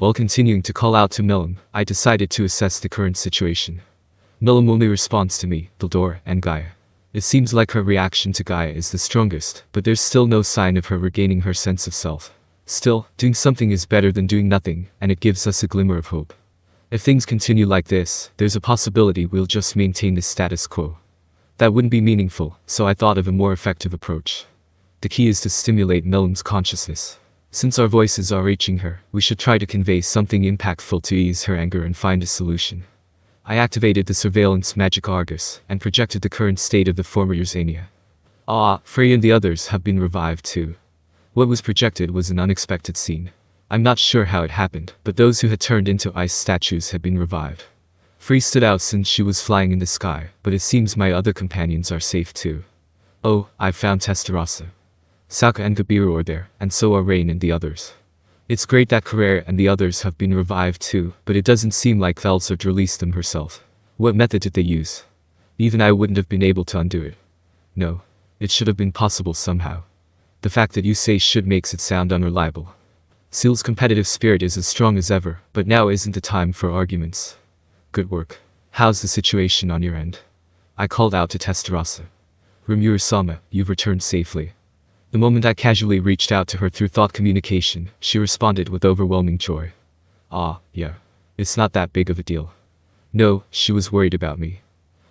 While continuing to call out to Mililm, I decided to assess the current situation. Mililm only responds to me, Valdor, and Gaia. It seems like her reaction to Gaia is the strongest, but there's still no sign of her regaining her sense of self. Still, doing something is better than doing nothing, and it gives us a glimmer of hope. If things continue like this, there's a possibility we'll just maintain the status quo. That wouldn't be meaningful, so I thought of a more effective approach. The key is to stimulate Mililm's consciousness. Since our voices are reaching her, we should try to convey something impactful to ease her anger and find a solution. I activated the surveillance magic Argus, and projected the current state of the former Ursania. Frey and the others have been revived too. What was projected was an unexpected scene. I'm not sure how it happened, but those who had turned into ice statues had been revived. Frey stood out since she was flying in the sky, but it seems my other companions are safe too. Oh, I've found Tensura. Saka and Gabiru are there, and so are Rain and the others. It's great that Carrere and the others have been revived too, but it doesn't seem like Feldway released them herself. What method did they use? Even I wouldn't have been able to undo it. No. It should have been possible somehow. The fact that you say should makes it sound unreliable. Seal's competitive spirit is as strong as ever, but now isn't the time for arguments. Good work. How's the situation on your end? I called out to Tensura. Rimuru-sama, you've returned safely. The moment I casually reached out to her through thought communication, she responded with overwhelming joy. Yeah. It's not that big of a deal. No, she was worried about me.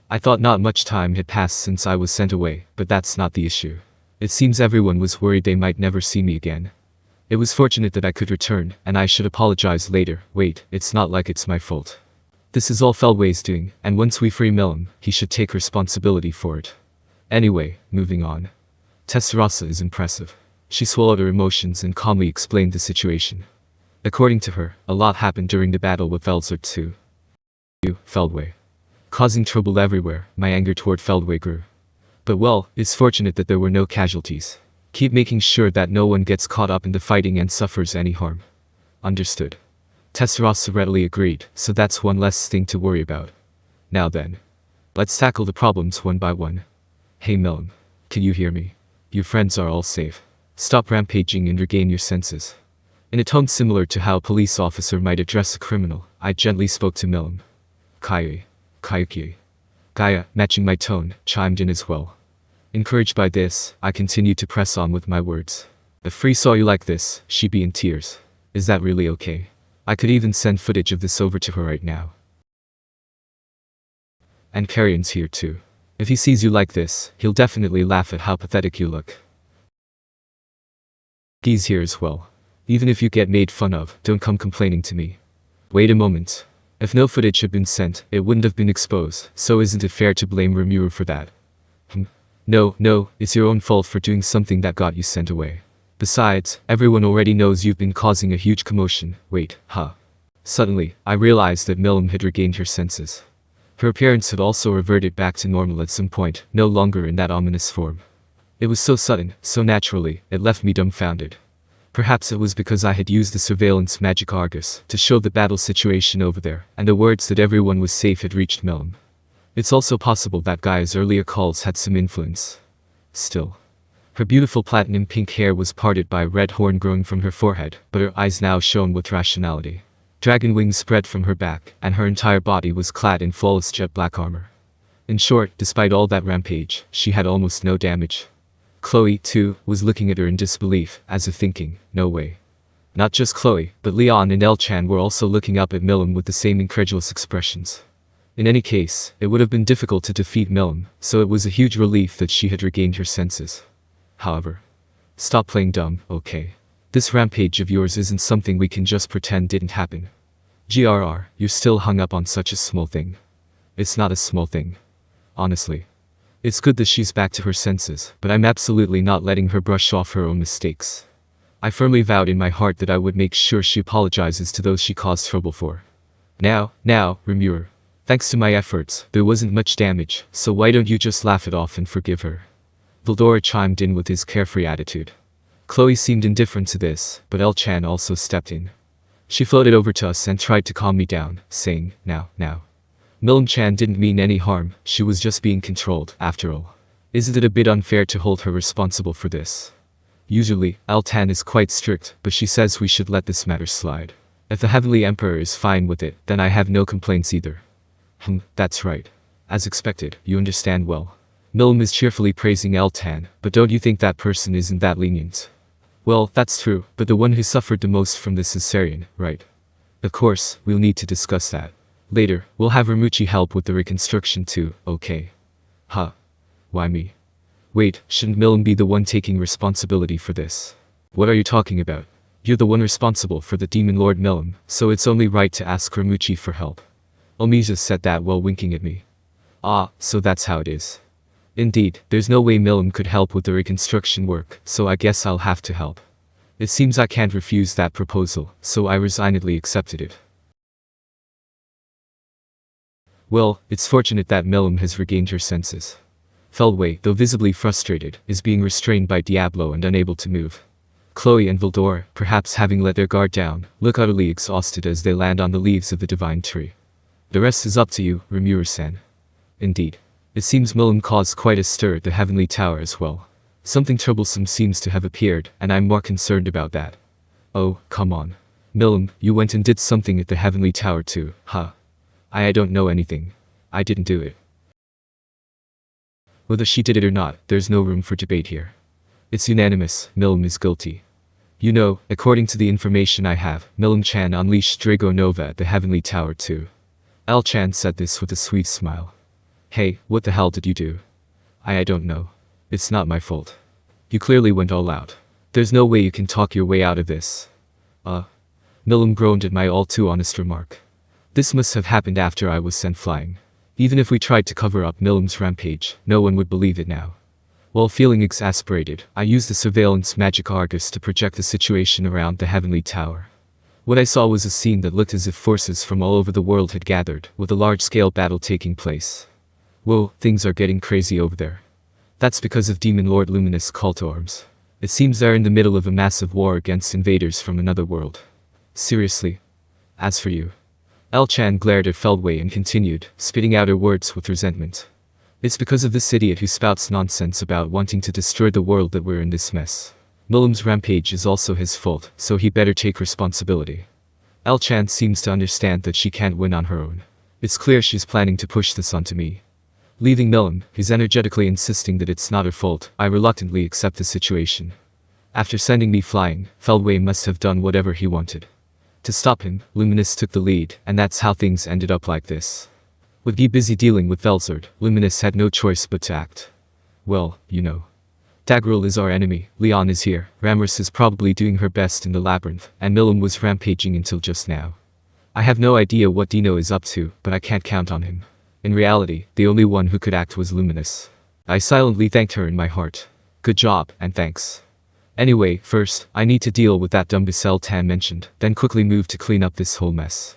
I thought not much time had passed since I was sent away, but that's not the issue. It seems everyone was worried they might never see me again. It was fortunate that I could return, and I should apologize later. Wait, it's not like it's my fault. This is all Feldway's doing, and once we free Mililm, he should take responsibility for it. Anyway, moving on. Tensura is impressive. She swallowed her emotions and calmly explained the situation. According to her, a lot happened during the battle with Feldway too. Feldway. Causing trouble everywhere, my anger toward Feldway grew. But well, it's fortunate that there were no casualties. Keep making sure that no one gets caught up in the fighting and suffers any harm. Understood. Tensura readily agreed, so that's one less thing to worry about. Now then. Let's tackle the problems one by one. Hey Mililm. Can you hear me? Your friends are all safe. Stop rampaging and regain your senses. In a tone similar to how a police officer might address a criminal, I gently spoke to Mililm. Kayuki. Gaia, matching my tone, chimed in as well. Encouraged by this, I continued to press on with my words. If Free saw you like this, she'd be in tears. Is that really okay? I could even send footage of this over to her right now. And Carrion's here too. If he sees you like this, he'll definitely laugh at how pathetic you look. Guy's here as well. Even if you get made fun of, don't come complaining to me. Wait a moment. If no footage had been sent, it wouldn't have been exposed, so isn't it fair to blame Rimuru for that? No, it's your own fault for doing something that got you sent away. Besides, everyone already knows you've been causing a huge commotion. Wait, Suddenly, I realized that Mililm had regained her senses. Her appearance had also reverted back to normal at some point, no longer in that ominous form. It was so sudden, so naturally, it left me dumbfounded. Perhaps it was because I had used the surveillance magic Argus to show the battle situation over there, and the words that everyone was safe had reached Mililm. It's also possible that Gaia's earlier calls had some influence. Still. Her beautiful platinum pink hair was parted by a red horn growing from her forehead, but her eyes now shone with rationality. Dragon wings spread from her back, and her entire body was clad in flawless jet black armor. In short, despite all that rampage, she had almost no damage. Chloe, too, was looking at her in disbelief, as if thinking, no way. Not just Chloe, but Leon and El-chan were also looking up at Mililm with the same incredulous expressions. In any case, it would have been difficult to defeat Mililm, so it was a huge relief that she had regained her senses. However, stop playing dumb, okay? This rampage of yours isn't something we can just pretend didn't happen. You're still hung up on such a small thing. It's not a small thing. Honestly. It's good that she's back to her senses, but I'm absolutely not letting her brush off her own mistakes. I firmly vowed in my heart that I would make sure she apologizes to those she caused trouble for. Now, Rimuru. Thanks to my efforts, there wasn't much damage, so why don't you just laugh it off and forgive her? Valdor chimed in with his carefree attitude. Chloe seemed indifferent to this, but El-chan also stepped in. She floated over to us and tried to calm me down, saying, now. Mililm-chan didn't mean any harm, she was just being controlled, after all. Isn't it a bit unfair to hold her responsible for this? Usually, El-chan is quite strict, but she says we should let this matter slide. If the Heavenly Emperor is fine with it, then I have no complaints either. That's right. As expected, you understand well. Mililm is cheerfully praising Eltan, but don't you think that person isn't that lenient? Well, that's true, but the one who suffered the most from this is Sarian, right? Of course, we'll need to discuss that. Later, we'll have Ramuchi help with the reconstruction too, okay? Huh. Why me? Wait, shouldn't Mililm be the one taking responsibility for this? What are you talking about? You're the one responsible for the Demon Lord Mililm, so it's only right to ask Ramuchi for help. Omija said that while winking at me. Ah, so that's how it is. Indeed, there's no way Mililm could help with the reconstruction work, so I guess I'll have to help. It seems I can't refuse that proposal, so I resignedly accepted it. Well, it's fortunate that Mililm has regained her senses. Feldway, though visibly frustrated, is being restrained by Diablo and unable to move. Chloe and Vildor, perhaps having let their guard down, look utterly exhausted as they land on the leaves of the divine tree. The rest is up to you, Rimuru-san. Indeed. It seems Mililm caused quite a stir at the Heavenly Tower as well. Something troublesome seems to have appeared, and I'm more concerned about that. Oh, come on. Mililm, you went and did something at the Heavenly Tower too, huh? I don't know anything. I didn't do it. Whether she did it or not, there's no room for debate here. It's unanimous, Mililm is guilty. You know, according to the information I have, Mililm-chan unleashed Drago Nova at the Heavenly Tower too. L-chan said this with a sweet smile. Hey, what the hell did you do? I don't know. It's not my fault. You clearly went all out. There's no way you can talk your way out of this. Mililm groaned at my all too honest remark. This must have happened after I was sent flying. Even if we tried to cover up Milim's rampage, no one would believe it now. While feeling exasperated, I used the surveillance magic Argus to project the situation around the Heavenly Tower. What I saw was a scene that looked as if forces from all over the world had gathered, with a large-scale battle taking place. Whoa, things are getting crazy over there. That's because of Demon Lord Luminous cult arms. It seems they're in the middle of a massive war against invaders from another world. Seriously? As for you. L-chan glared at Feldway and continued, spitting out her words with resentment. It's because of this idiot who spouts nonsense about wanting to destroy the world that we're in this mess. Milim's rampage is also his fault, so he better take responsibility. L-chan seems to understand that she can't win on her own. It's clear she's planning to push this onto me. Leaving Milim, who's energetically insisting that it's not her fault, I reluctantly accept the situation. After sending me flying, Feldway must have done whatever he wanted. To stop him, Luminous took the lead, and that's how things ended up like this. With Guy busy dealing with Velzard, Luminous had no choice but to act. Well, you know. Dagril is our enemy, Leon is here, Ramrus is probably doing her best in the labyrinth, and Milim was rampaging until just now. I have no idea what Dino is up to, but I can't count on him. In reality, the only one who could act was Luminous. I silently thanked her in my heart. Good job, and thanks. Anyway, first, I need to deal with that dumb Bissell Tan mentioned, then quickly move to clean up this whole mess.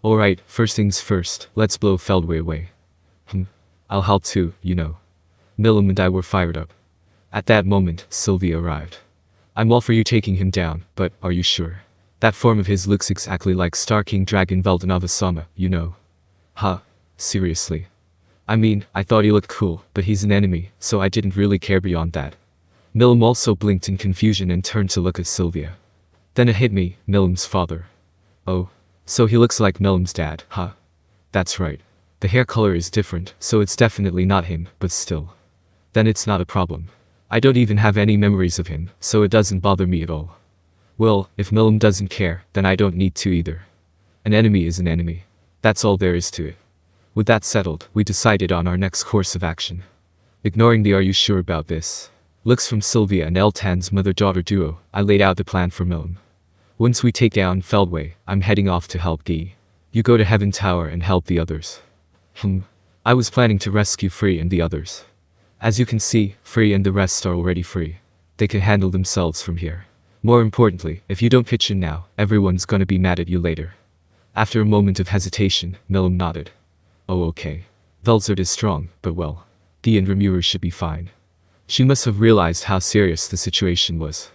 Alright, first things first, let's blow Feldway away. I'll help too, you know. Milim and I were fired up. At that moment, Sylvia arrived. I'm all for you taking him down, but are you sure? That form of his looks exactly like Star King Dragon Veldanava-sama, you know. Huh? Seriously. I mean, I thought he looked cool, but he's an enemy, so I didn't really care beyond that. Milim also blinked in confusion and turned to look at Sylvia. Then it hit me, Milim's father. Oh. So he looks like Milim's dad, huh? That's right. The hair color is different, so it's definitely not him, but still. Then it's not a problem. I don't even have any memories of him, so it doesn't bother me at all. Well, if Milim doesn't care, then I don't need to either. An enemy is an enemy. That's all there is to it. With that settled, we decided on our next course of action. Ignoring the "are you sure about this?" looks from Sylvia and Eltan's mother-daughter duo, I laid out the plan for Milim. Once we take down Feldway, I'm heading off to help Guy. You go to Heaven Tower and help the others. I was planning to rescue Free and the others. As you can see, Free and the rest are already free. They can handle themselves from here. More importantly, if you don't pitch in now, everyone's gonna be mad at you later. After a moment of hesitation, Milim nodded. Oh okay. Velzard is strong, but well. Guy and Rimuru should be fine. She must have realized how serious the situation was.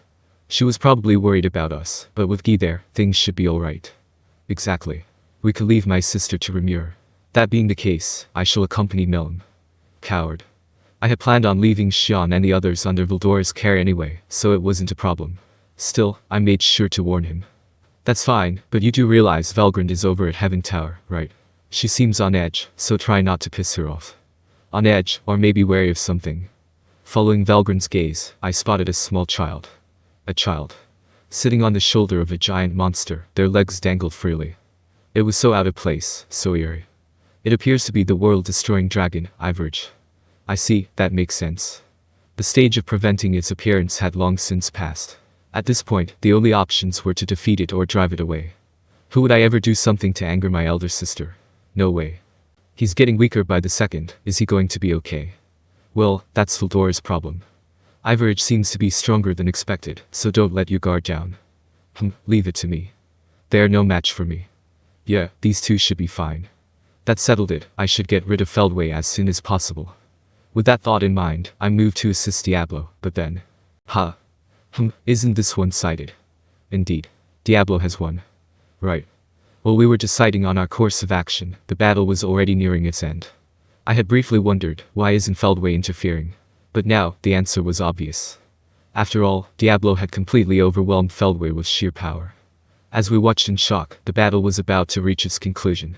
She was probably worried about us, but with Guy there, things should be alright. Exactly. We could leave my sister to Rimuru. That being the case, I shall accompany Milim. Coward. I had planned on leaving Xian and the others under Vildor's care anyway, so it wasn't a problem. Still, I made sure to warn him. That's fine, but you do realize Valgrand is over at Heaven Tower, right? She seems on edge, so try not to piss her off. On edge, or maybe wary of something. Following Valgrand's gaze, I spotted a small child. A child. Sitting on the shoulder of a giant monster, their legs dangled freely. It was so out of place, so eerie. It appears to be the world-destroying dragon, Iverge. I see, that makes sense. The stage of preventing its appearance had long since passed. At this point, the only options were to defeat it or drive it away. Who would I ever do something to anger my elder sister? No way. He's getting weaker by the second, is he going to be okay? Well, that's Feldway's problem. Iverge seems to be stronger than expected, so don't let your guard down. Leave it to me. They are no match for me. Yeah, these two should be fine. That settled it, I should get rid of Feldway as soon as possible. With that thought in mind, I moved to assist Diablo, but then... isn't this one-sided? Indeed. Diablo has won. Right. While we were deciding on our course of action, the battle was already nearing its end. I had briefly wondered, why isn't Feldway interfering? But now, the answer was obvious. After all, Diablo had completely overwhelmed Feldway with sheer power. As we watched in shock, the battle was about to reach its conclusion.